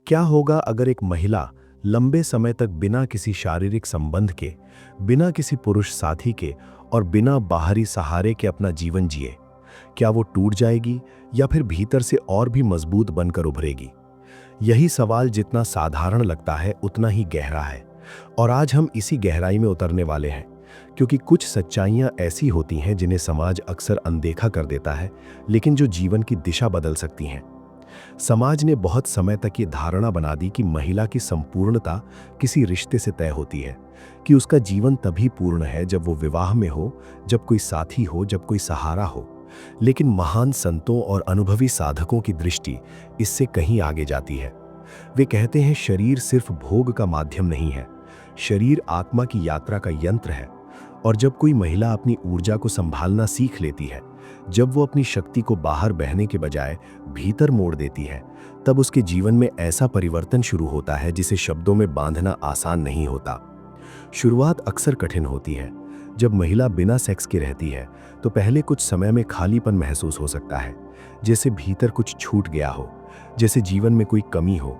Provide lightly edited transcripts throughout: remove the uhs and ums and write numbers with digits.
क्या होगा अगर एक महिला लंबे समय तक बिना किसी शारीरिक संबंध के, बिना किसी पुरुष साथी के और बिना बाहरी सहारे के अपना जीवन जिए? क्या वो टूट जाएगी या फिर भीतर से और भी मजबूत बनकर उभरेगी? यही सवाल जितना साधारण लगता है उतना ही गहरा है। और आज हम इसी गहराई में उतरने वाले हैं, क्योंकि कुछ सच्चाइयां ऐसी होती हैं जिन्हें समाज अक्सर अनदेखा कर देता है, लेकिन जो जीवन की दिशा बदल सकती हैं। समाज ने बहुत समय तक ये धारणा बना दी कि महिला की संपूर्णता किसी रिश्ते से तय होती है, कि उसका जीवन तभी पूर्ण है जब वो विवाह में हो, जब कोई साथी हो, जब कोई सहारा हो। लेकिन महान संतों और अनुभवी साधकों की दृष्टि इससे कहीं आगे जाती है। वे कहते हैं शरीर सिर्फ भोग का माध्यम नहीं है, शरीर आत्मा की यात्रा का यंत्र है। और जब कोई महिला अपनी ऊर्जा को संभालना सीख लेती है, जब वो अपनी शक्ति को बाहर बहने के बजाय भीतर मोड़ देती है, तब उसके जीवन में ऐसा परिवर्तन शुरू होता है जिसे शब्दों में बांधना आसान नहीं होता। शुरुआत अक्सर कठिन होती है। जब महिला बिना सेक्स के रहती है तो पहले कुछ समय में खालीपन महसूस हो सकता है, जैसे भीतर कुछ छूट गया हो, जैसे जीवन में कोई कमी हो।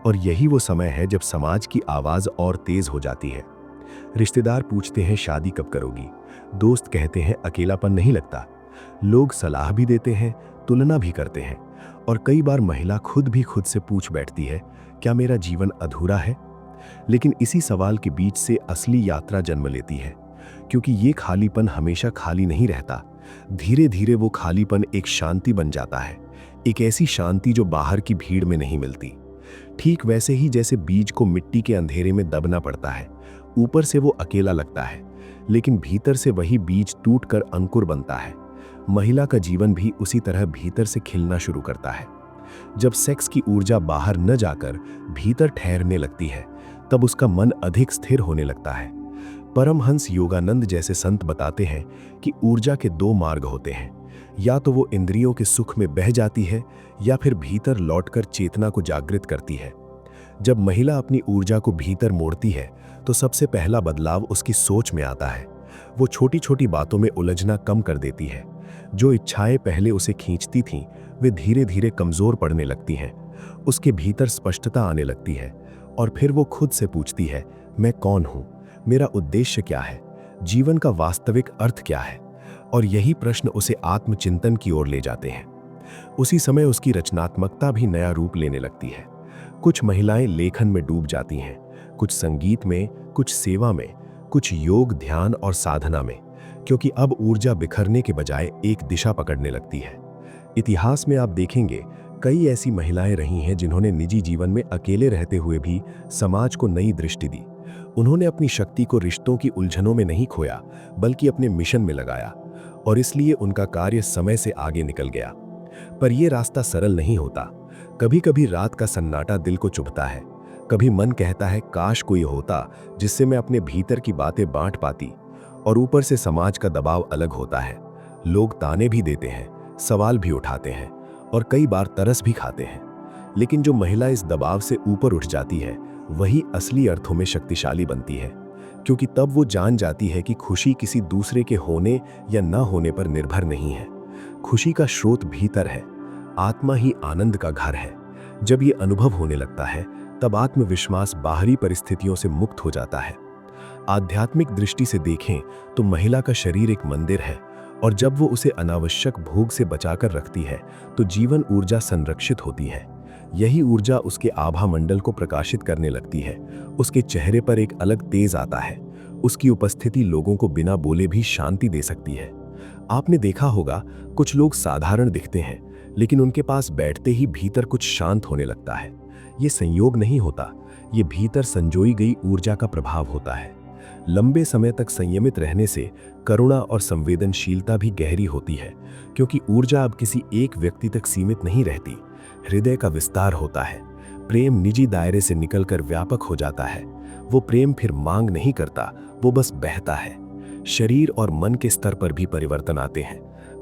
और यही वो समय है जब समाज की आवाज और तेज हो जाती है। रिश्तेदार पूछते हैं शादी कब करोगी, दोस्त कहते हैं अकेलापन नहीं लगता, लोग सलाह भी देते हैं, तुलना भी करते हैं। और कई बार महिला खुद भी खुद से पूछ बैठती है, क्या मेरा जीवन अधूरा है? लेकिन इसी सवाल के बीच से असली यात्रा जन्म लेती है, क्योंकि ये खालीपन हमेशा खाली नहीं रहता। धीरे धीरे वो खालीपन एक शांति बन जाता है, एक ऐसी शांति जो बाहर की भीड़ में नहीं मिलती। ठीक वैसे ही जैसे बीज को मिट्टी के अंधेरे में दबना पड़ता है, ऊपर से वो अकेला लगता है, लेकिन भीतर से वही बीज टूटकर अंकुर बनता है। महिला का जीवन भी उसी तरह भीतर से खिलना शुरू करता है। जब सेक्स की ऊर्जा बाहर न जाकर भीतर ठहरने लगती है, तब उसका मन अधिक स्थिर होने लगता है। परमहंस योगानंद जैसे संत बताते हैं कि ऊर्जा के दो मार्ग होते हैं, या तो वो इंद्रियों के सुख में बह जाती है या फिर भीतर लौटकर चेतना को जागृत करती है। जब महिला अपनी ऊर्जा को भीतर मोड़ती है तो सबसे पहला बदलाव उसकी सोच में आता है। वो छोटी छोटी बातों में उलझना कम कर देती है। जो इच्छाएं पहले उसे खींचती थीं, वे धीरे धीरे कमजोर पड़ने लगती हैं। उसके भीतर स्पष्टता आने लगती है और फिर वो खुद से पूछती है, मैं कौन हूं, मेरा उद्देश्य क्या है, जीवन का वास्तविक अर्थ क्या है? और यही प्रश्न उसे आत्मचिंतन की ओर ले जाते हैं। उसी समय उसकी रचनात्मकता भी नया रूप लेने लगती है। कुछ महिलाएं लेखन में डूब जाती हैं, कुछ संगीत में, कुछ सेवा में, कुछ योग, ध्यान और साधना में, क्योंकि अब ऊर्जा बिखरने के बजाय एक दिशा पकड़ने लगती है। इतिहास में आप देखेंगे कई ऐसी महिलाएं रही हैं जिन्होंने निजी जीवन में अकेले रहते हुए भी समाज को नई दृष्टि दी। उन्होंने अपनी शक्ति को रिश्तों की उलझनों में नहीं खोया, बल्कि अपने मिशन में लगाया, और इसलिए उनका कार्य समय से आगे निकल गया। पर यह रास्ता सरल नहीं होता। कभी कभी रात का सन्नाटा दिल को चुभता है, कभी मन कहता है काश कोई होता जिससे मैं अपने भीतर की बातें बांट पाती। और ऊपर से समाज का दबाव अलग होता है। लोग ताने भी देते हैं, सवाल भी उठाते हैं और कई बार तरस भी खाते हैं। लेकिन जो महिला इस दबाव से ऊपर उठ जाती है, वही असली अर्थों में शक्तिशाली बनती है, क्योंकि तब वो जान जाती है कि खुशी किसी दूसरे के होने या न होने पर निर्भर नहीं है। खुशी का स्रोत भीतर है, आत्मा ही आनंद का घर है। जब ये अनुभव होने लगता है, तब आत्मविश्वास बाहरी परिस्थितियों से मुक्त हो जाता है। आध्यात्मिक दृष्टि से देखें तो महिला का शरीर एक मंदिर है, और जब वो उसे अनावश्यक भोग से बचाकर रखती है तो जीवन ऊर्जा संरक्षित होती है। यही ऊर्जा उसके आभा मंडल को प्रकाशित करने लगती है। उसके चेहरे पर एक अलग तेज आता है। उसकी उपस्थिति लोगों को बिना बोले भी शांति दे सकती है। आपने देखा होगा, कुछ लोग साधारण दिखते हैं, लेकिन उनके पास बैठते ही भीतर कुछ शांत होने लगता है। ये संयोग नहीं होता, ये भीतर संजोई गई ऊर्जा का प्रभाव होता है। लंबे समय तक संयमित रहने से करुणा और संवेदनशीलता भी गहरी होती है, क्योंकि ऊर्जा अब किसी एक व्यक्ति तक सीमित नहीं रहती। हृदय का विस्तार होता है। प्रेम निजी दायरे से निकलकर व्यापक हो जाता है। वो प्रेम फिर मांग नहीं करता, वो बस बहता है। शरीर और मन के स्तर पर भी परिवर्तन आते हैं।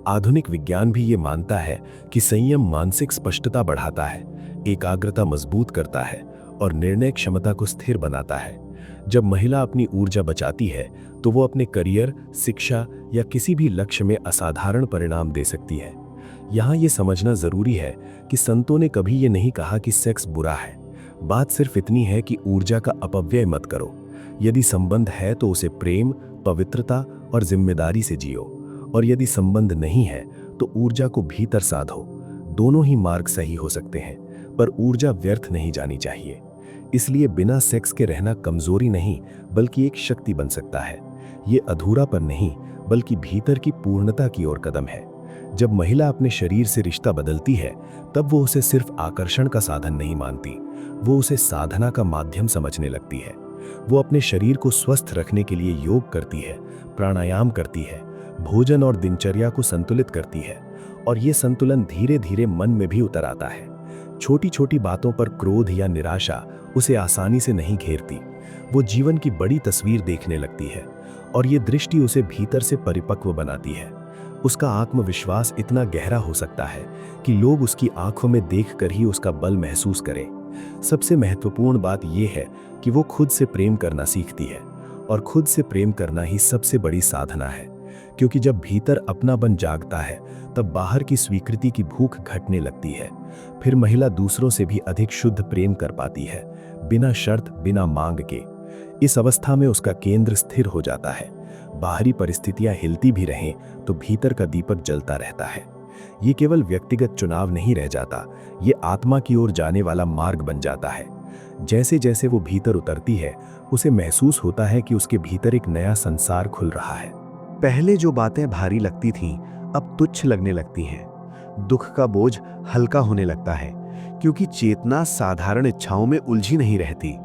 आधुनिक विज्ञान भी ये मानता है कि संयम मानसिक स्पष्टता बढ़ाता है, एकाग्रता मजबूत करता है और निर्णय क्षमता को स्थिर बनाता है। जब महिला अपनी ऊर्जा बचाती है तो वो अपने करियर, शिक्षा या किसी भी लक्ष्य में असाधारण परिणाम दे सकती है। यहाँ ये समझना जरूरी है कि संतों ने कभी ये नहीं कहा कि सेक्स बुरा है, बात सिर्फ इतनी है कि ऊर्जा का अपव्यय मत करो। यदि संबंध है तो उसे प्रेम, पवित्रता और जिम्मेदारी से जियो, और यदि संबंध नहीं है तो ऊर्जा को भीतर साधो। दोनों ही मार्ग सही हो सकते हैं, पर ऊर्जा व्यर्थ नहीं जानी चाहिए। इसलिए बिना सेक्स के रहना कमजोरी नहीं, बल्कि एक शक्ति बन सकता है। ये अधूरापन नहीं, बल्कि भीतर की पूर्णता की ओर कदम है। जब महिला अपने शरीर से रिश्ता बदलती है, तब वो उसे सिर्फ आकर्षण का साधन नहीं मानती, वो उसे साधना का माध्यम समझने लगती है। वो अपने शरीर को स्वस्थ रखने के लिए योग करती है, प्राणायाम करती है, भोजन और दिनचर्या को संतुलित करती है, और ये संतुलन धीरे धीरे मन में भी उतर आता है। छोटी छोटी बातों पर क्रोध या निराशा उसे आसानी से नहीं घेरती। वो जीवन की बड़ी तस्वीर देखने लगती है, और ये दृष्टि उसे भीतर से परिपक्व बनाती है। उसका आत्मविश्वास इतना गहरा हो सकता है कि लोग उसकी आंखों में देखकर ही उसका बल महसूस करें। सबसे महत्वपूर्ण बात यह है कि वो खुद से प्रेम करना सीखती है, और खुद से प्रेम करना ही सबसे बड़ी साधना है। क्योंकि जब भीतर अपनापन जागता है, तब बाहर की स्वीकृति की भूख घटने लगती है। फिर महिला दूसरों से भी अधिक शुद्ध प्रेम कर पाती है, बिना शर्त, बिना मांग के। इस अवस्था में उसका केंद्र स्थिर हो जाता है। बाहरी परिस्थितियां हिलती भी रहें तो भीतर का दीपक जलता रहता है। ये केवल व्यक्तिगत चुनाव नहीं रह जाता, ये आत्मा की ओर जाने वाला मार्ग बन जाता है। जैसे जैसे वो भीतर उतरती है, उसे महसूस होता है कि उसके भीतर एक नया संसार खुल रहा है। पहले जो बातें भारी लगती थीं, अब तुच्छ लगने लगती हैं। दुख का बोझ हल्का होने लगता है, क्योंकि चेतना साधारण इच्छाओं में उलझी नहीं रहती।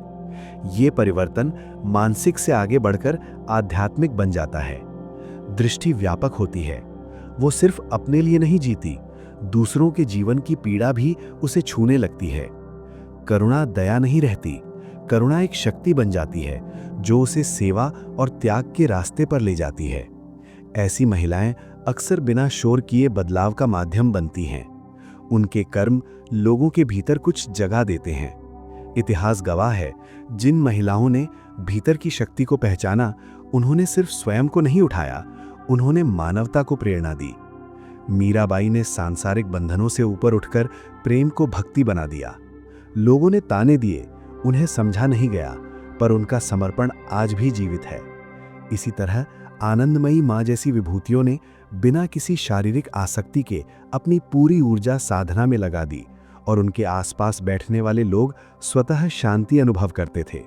ये परिवर्तन मानसिक से आगे बढ़कर आध्यात्मिक बन जाता है। दृष्टि व्यापक होती है। वो सिर्फ अपने लिए नहीं जीती, दूसरों के जीवन की पीड़ा भी उसे छूने लगती है। करुणा दया नहीं रहती, करुणा एक शक्ति बन जाती है जो उसे सेवा और त्याग के रास्ते पर ले जाती है। ऐसी महिलाएं अक्सर बिना शोर किए बदलाव का माध्यम बनती हैं। उनके कर्म लोगों के भीतर कुछ जगह देते हैं। इतिहास गवाह है, जिन महिलाओं ने भीतर की शक्ति को पहचाना, उन्होंने सिर्फ स्वयं को नहीं उठाया, उन्होंने मानवता को प्रेरणा दी। मीराबाई ने सांसारिक बंधनों से ऊपर उठकर प्रेम को भक्ति बना दिया। लोगों ने ताने दिए, उन्हें समझा नहीं गया, पर उनका समर्पण आज भी जीवित है। इसी तरह आनंदमयी मां जैसी विभूतियों ने बिना किसी शारीरिक आसक्ति के अपनी पूरी ऊर्जा साधना में लगा दी, और उनके आसपास बैठने वाले लोग स्वतः शांति अनुभव करते थे।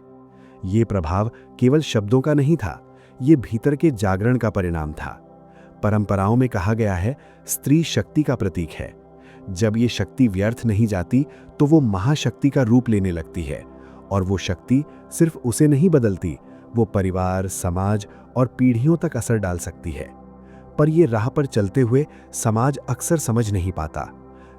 ये प्रभाव केवल शब्दों का नहीं था, ये भीतर के जागरण का परिणाम था। परंपराओं में कहा गया है, स्त्री शक्ति का प्रतीक है। जब ये शक्ति व्यर्थ नहीं जाती, तो वो महाशक्ति का रूप लेने लगती है, और वो शक्ति सिर्फ उसे नहीं बदलती, वो परिवार, समाज और पीढ़ियों तक असर डाल सकती है। पर ये राह पर चलते हुए समाज अक्सर समझ नहीं पाता।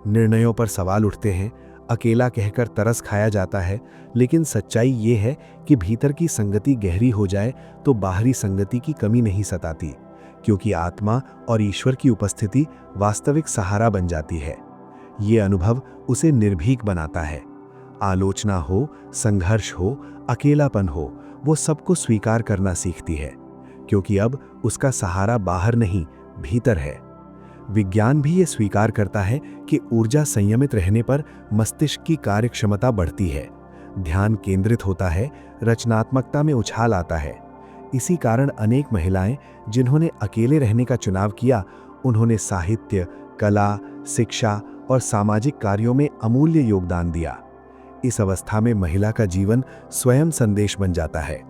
निर्णयों पर सवाल उठते हैं, अकेला कहकर तरस खाया जाता है। लेकिन सच्चाई ये है कि भीतर की संगति गहरी हो जाए तो बाहरी संगति की कमी नहीं सताती, क्योंकि आत्मा और ईश्वर की उपस्थिति वास्तविक सहारा बन जाती है। ये अनुभव उसे निर्भीक बनाता है। आलोचना हो, संघर्ष हो, अकेलापन हो, वो सबको स्वीकार करना सीखती है, क्योंकि अब उसका सहारा बाहर नहीं, भीतर है। विज्ञान भी ये स्वीकार करता है कि ऊर्जा संयमित रहने पर मस्तिष्क की कार्यक्षमता बढ़ती है, ध्यान केंद्रित होता है, रचनात्मकता में उछाल आता है। इसी कारण अनेक महिलाएं जिन्होंने अकेले रहने का चुनाव किया, उन्होंने साहित्य, कला, शिक्षा और सामाजिक कार्यों में अमूल्य योगदान दिया। इस अवस्था में महिला का जीवन स्वयं संदेश बन जाता है।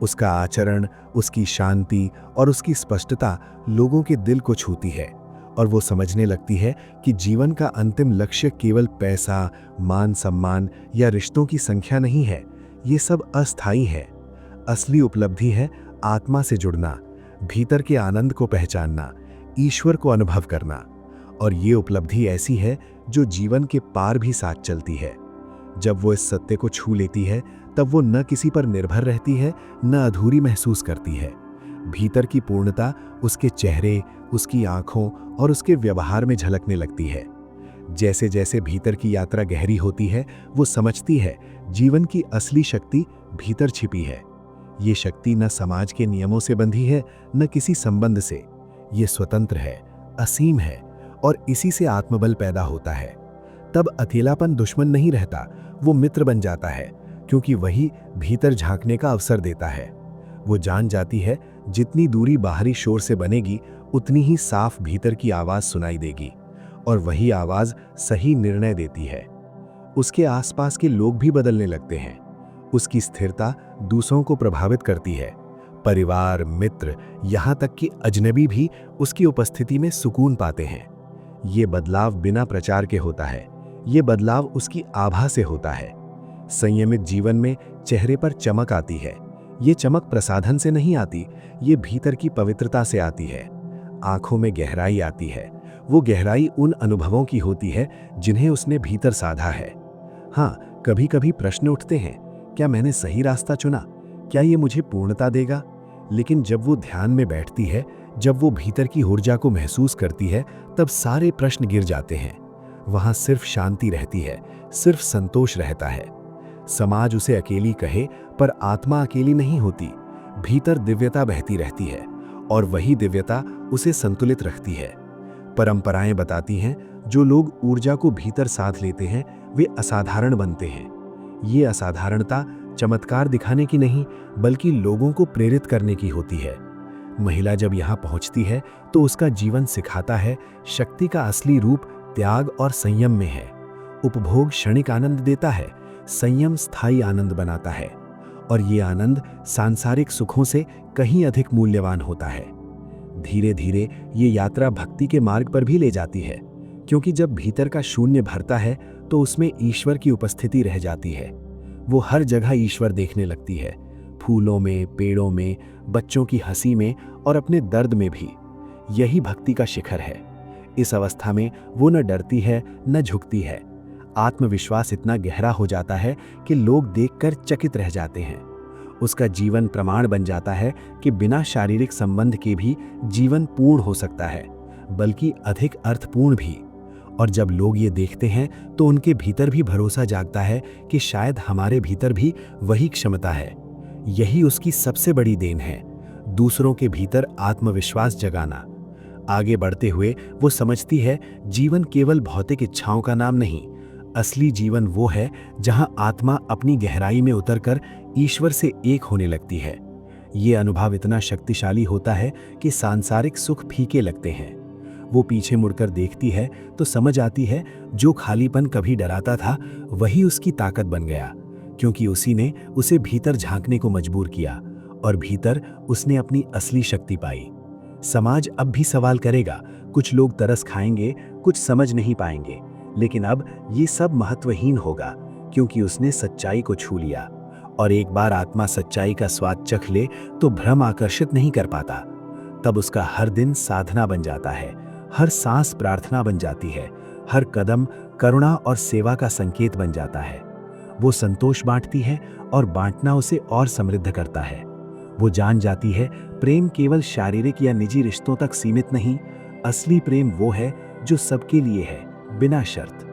उसका आचरण, उसकी शांति और उसकी स्पष्टता लोगों के दिल को छूती है, और वो समझने लगती है कि जीवन का अंतिम लक्ष्य केवल पैसा, मान सम्मान या रिश्तों की संख्या नहीं है। ये सब अस्थायी है। असली उपलब्धि है आत्मा से जुड़ना, भीतर के आनंद को पहचानना, ईश्वर को अनुभव करना। और ये उपलब्धि ऐसी है जो जीवन के पार भी साथ चलती है। जब वो इस सत्य को छू लेती है, तब वो न किसी पर निर्भर रहती है, न अधूरी महसूस करती है। भीतर की पूर्णता उसके चेहरे, उसकी आंखों और उसके व्यवहार में झलकने लगती है। जैसे जैसे भीतर की यात्रा गहरी होती है, वो समझती है जीवन की असली शक्ति भीतर छिपी है। ये शक्ति न समाज के नियमों से बंधी है, न किसी संबंध से। ये स्वतंत्र है, असीम है, और इसी से आत्मबल पैदा होता है। तब अकेलापन दुश्मन नहीं रहता, वो मित्र बन जाता है, क्योंकि वही भीतर झांकने का अवसर देता है। वो जान जाती है जितनी दूरी बाहरी शोर से बनेगी उतनी ही साफ भीतर की आवाज सुनाई देगी, और वही आवाज सही निर्णय देती है। उसके आसपास के लोग भी बदलने लगते हैं। उसकी स्थिरता दूसरों को प्रभावित करती है। परिवार, मित्र, यहाँ तक कि अजनबी भी उसकी उपस्थिति में सुकून पाते हैं। ये बदलाव बिना प्रचार के होता है। ये बदलाव उसकी आभा से होता है। संयमित जीवन में चेहरे पर चमक आती है। ये चमक प्रसाधन से नहीं आती, ये भीतर की पवित्रता से आती है। आंखों में गहराई आती है। वो गहराई उन अनुभवों की होती है जिन्हें उसने भीतर साधा है। हाँ, कभी कभी प्रश्न उठते हैं, क्या मैंने सही रास्ता चुना? क्या ये मुझे पूर्णता देगा? लेकिन जब वो ध्यान में बैठती है, जब वो भीतर की ऊर्जा को महसूस करती है, तब सारे प्रश्न गिर जाते हैं। वहां सिर्फ शांति रहती है, सिर्फ संतोष रहता है। समाज उसे अकेली कहे, पर आत्मा अकेली नहीं होती। भीतर दिव्यता बहती रहती है, और वही दिव्यता उसे संतुलित रखती है। परंपराएं बताती हैं, जो लोग ऊर्जा को भीतर साध लेते हैं वे असाधारण बनते हैं। ये असाधारणता चमत्कार दिखाने की नहीं, बल्कि लोगों को प्रेरित करने की होती है। महिला जब यहाँ पहुँचती है तो उसका जीवन सिखाता है, शक्ति का असली रूप त्याग और संयम में है। उपभोग क्षणिक आनंद देता है, संयम स्थायी आनंद बनाता है, और ये आनंद सांसारिक सुखों से कहीं अधिक मूल्यवान होता है। धीरे धीरे ये यात्रा भक्ति के मार्ग पर भी ले जाती है, क्योंकि जब भीतर का शून्य भरता है तो उसमें ईश्वर की उपस्थिति रह जाती है। वो हर जगह ईश्वर देखने लगती है, फूलों में, पेड़ों में, बच्चों की हंसी में और अपने दर्द में भी। यही भक्ति का शिखर है। इस अवस्था में वो न डरती है न झुकती है। आत्मविश्वास इतना गहरा हो जाता है कि लोग देखकर चकित रह जाते हैं। उसका जीवन प्रमाण बन जाता है कि बिना शारीरिक संबंध के भी जीवन पूर्ण हो सकता है, बल्कि अधिक अर्थपूर्ण भी। और जब लोग ये देखते हैं तो उनके भीतर भी भरोसा जागता है कि शायद हमारे भीतर भी वही क्षमता है। यही उसकी सबसे बड़ी देन है, दूसरों के भीतर आत्मविश्वास जगाना। आगे बढ़ते हुए वो समझती है, जीवन केवल भौतिक इच्छाओं का नाम नहीं, असली जीवन वो है जहां आत्मा अपनी गहराई में उतरकर ईश्वर से एक होने लगती है। ये अनुभव इतना शक्तिशाली होता है कि सांसारिक सुख फीके लगते हैं। वो पीछे मुड़कर देखती है तो समझ आती है, जो खालीपन कभी डराता था वही उसकी ताकत बन गया, क्योंकि उसी ने उसे भीतर झांकने को मजबूर किया, और भीतर उसने अपनी असली शक्ति पाई। समाज अब भी सवाल करेगा, कुछ लोग तरस खाएंगे, कुछ समझ नहीं पाएंगे, लेकिन अब ये सब महत्वहीन होगा, क्योंकि उसने सच्चाई को छू लिया। और एक बार आत्मा सच्चाई का स्वाद चख ले तो भ्रम आकर्षित नहीं कर पाता। तब उसका हर दिन साधना बन जाता है, हर सांस प्रार्थना बन जाती है, हर कदम करुणा और सेवा का संकेत बन जाता है। वो संतोष बांटती है, और बांटना उसे और समृद्ध करता है। वो जान जाती है, प्रेम केवल शारीरिक या निजी रिश्तों तक सीमित नहीं, असली प्रेम वो है जो सबके लिए है, बिना शर्त।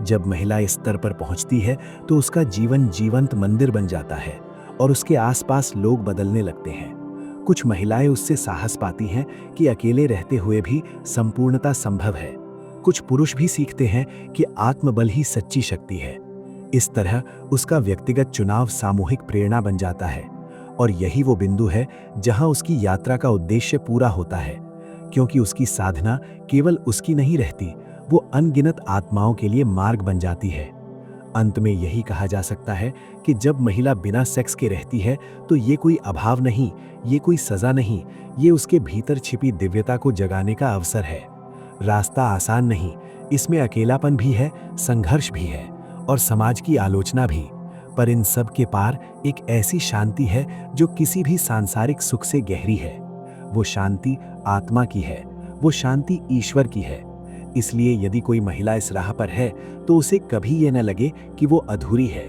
जब महिला इस स्तर पर पहुंचती है तो उसका जीवन जीवंत मंदिर बन जाता है, और उसके आसपास लोग बदलने लगते हैं। कुछ महिलाएं उससे साहस पाती हैं कि अकेले रहते हुए भी संपूर्णता संभव है। कुछ पुरुष भी सीखते हैं कि आत्मबल ही सच्ची शक्ति है। इस तरह उसका व्यक्तिगत चुनाव सामूहिक प्रेरणा बन जाता है, और यही वो बिंदु है जहां उसकी यात्रा का उद्देश्य पूरा होता है, क्योंकि उसकी साधना केवल उसकी नहीं रहती, वो अनगिनत आत्माओं के लिए मार्ग बन जाती है। अंत में यही कहा जा सकता है कि जब महिला बिना सेक्स के रहती है तो ये कोई अभाव नहीं, ये कोई सजा नहीं, ये उसके भीतर छिपी दिव्यता को जगाने का अवसर है। रास्ता आसान नहीं, इसमें अकेलापन भी है, संघर्ष भी है, और समाज की आलोचना भी, पर इन सब के पार एक ऐसी शांति है जो किसी भी सांसारिक सुख से गहरी है। वो शांति आत्मा की है, वो शांति ईश्वर की है। इसलिए यदि कोई महिला इस राह पर है तो उसे कभी ये न लगे कि वो अधूरी है।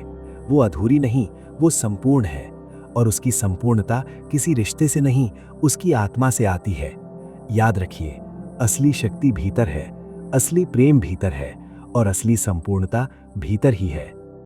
वो अधूरी नहीं, वो संपूर्ण है, और उसकी संपूर्णता किसी रिश्ते से नहीं, उसकी आत्मा से आती है। याद रखिए, असली शक्ति भीतर है, असली प्रेम भीतर है, और असली संपूर्णता भीतर ही है।